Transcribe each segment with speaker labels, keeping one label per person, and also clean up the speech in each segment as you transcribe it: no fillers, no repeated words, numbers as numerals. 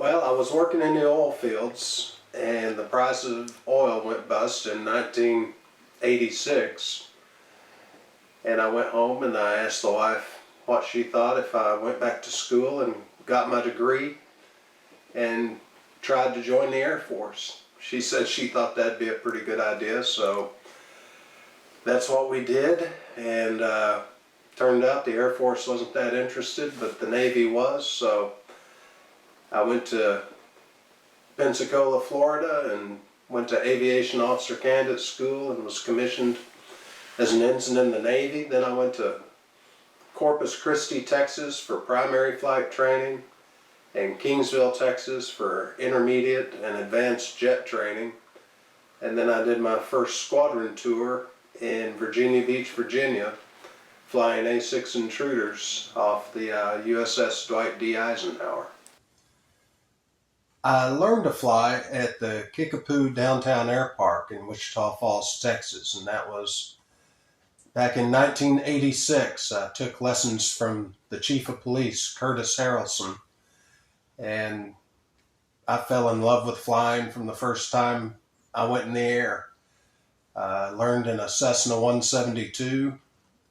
Speaker 1: Well, I was working in the oil fields and the price of oil went bust in 1986. And I went home and I asked the wife what she thought if I went back to school and got my degree and tried to join the Air Force. She said she thought that'd be a pretty good idea, so that's what we did. And turned out the Air Force wasn't that interested, but the Navy was, so I went to Pensacola, Florida, and went to Aviation Officer Candidate School and was commissioned as an ensign in the Navy. Then I went to Corpus Christi, Texas for primary flight training, and Kingsville, Texas for intermediate and advanced jet training. And then I did my first squadron tour in Virginia Beach, Virginia, flying A-6 intruders off the USS Dwight D. Eisenhower. I learned to fly at the Kickapoo Downtown Air Park in Wichita Falls, Texas, and that was back in 1986. I took lessons from the Chief of Police, Curtis Harrelson, and I fell in love with flying from the first time I went in the air. I learned in a Cessna 172,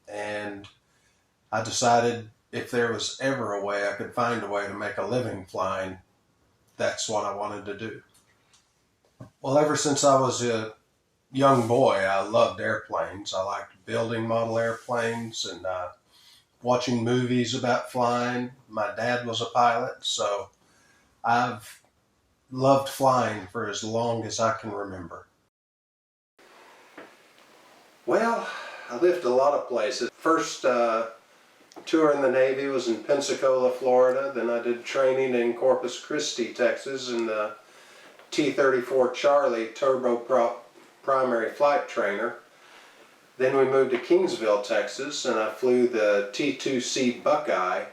Speaker 1: and I decided if there was ever a way I could find a way to make a living flying, that's what I wanted to do. Well, ever since I was a young boy, I loved airplanes. I liked building model airplanes and watching movies about flying. My dad was a pilot, so I've loved flying for as long as I can remember. Well, I lived a lot of places. First tour in the Navy was in Pensacola, Florida. Then I did training in Corpus Christi, Texas in the T-34 Charlie turboprop primary flight trainer. Then we moved to Kingsville, Texas, and I flew the T-2C Buckeye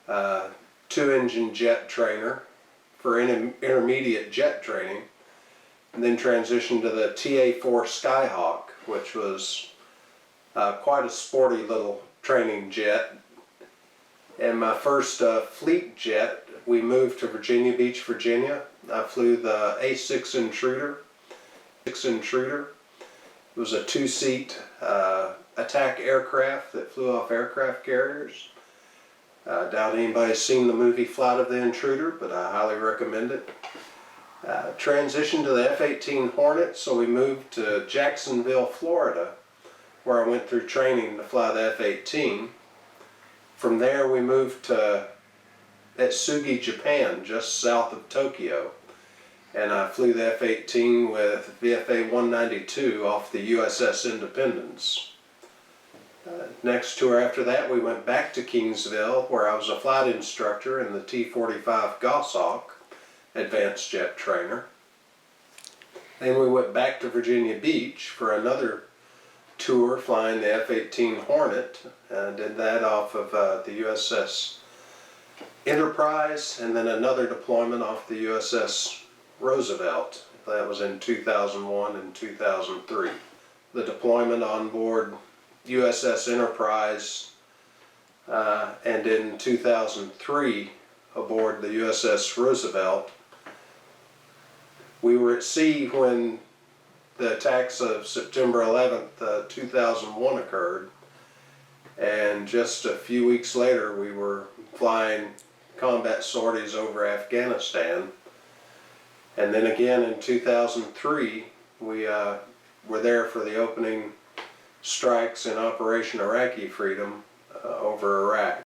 Speaker 1: 2-engine jet trainer for intermediate jet training, and then transitioned to the TA-4 Skyhawk, which was quite a sporty little training jet. And my first fleet jet, we moved to Virginia Beach, Virginia. I flew the A-6 Intruder. It was a 2-seat attack aircraft that flew off aircraft carriers. I doubt anybody's seen the movie Flight of the Intruder, but I highly recommend it. Transitioned to the F-18 Hornet, so we moved to Jacksonville, Florida, where I went through training to fly the F-18. From there we moved to Etsugi, Japan, just south of Tokyo, and I flew the F-18 with VFA 192 off the USS Independence. Next tour after that we went back to Kingsville, where I was a flight instructor in the T-45 Goshawk advanced jet trainer. Then we went back to Virginia Beach for another tour flying the F-18 Hornet. I did that off of the USS Enterprise, and then another deployment off the USS Roosevelt. That was in 2001 and 2003. The deployment on board USS Enterprise and in 2003 aboard the USS Roosevelt. We were at sea when the attacks of September 11th, 2001 occurred, and just a few weeks later we were flying combat sorties over Afghanistan. And then again in 2003 we were there for the opening strikes in Operation Iraqi Freedom over Iraq.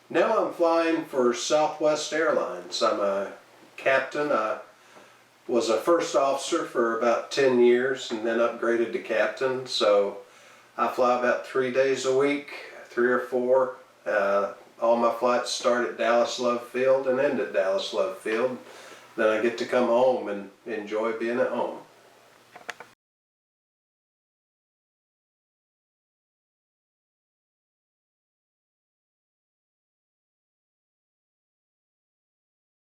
Speaker 1: Now I'm flying for Southwest Airlines. I'm a captain. I was a first officer for about 10 years and then upgraded to captain, so I fly about 3 days a week, 3 or 4. All my flights start at Dallas Love Field and end at Dallas Love Field. Then I get to come home and enjoy being at home.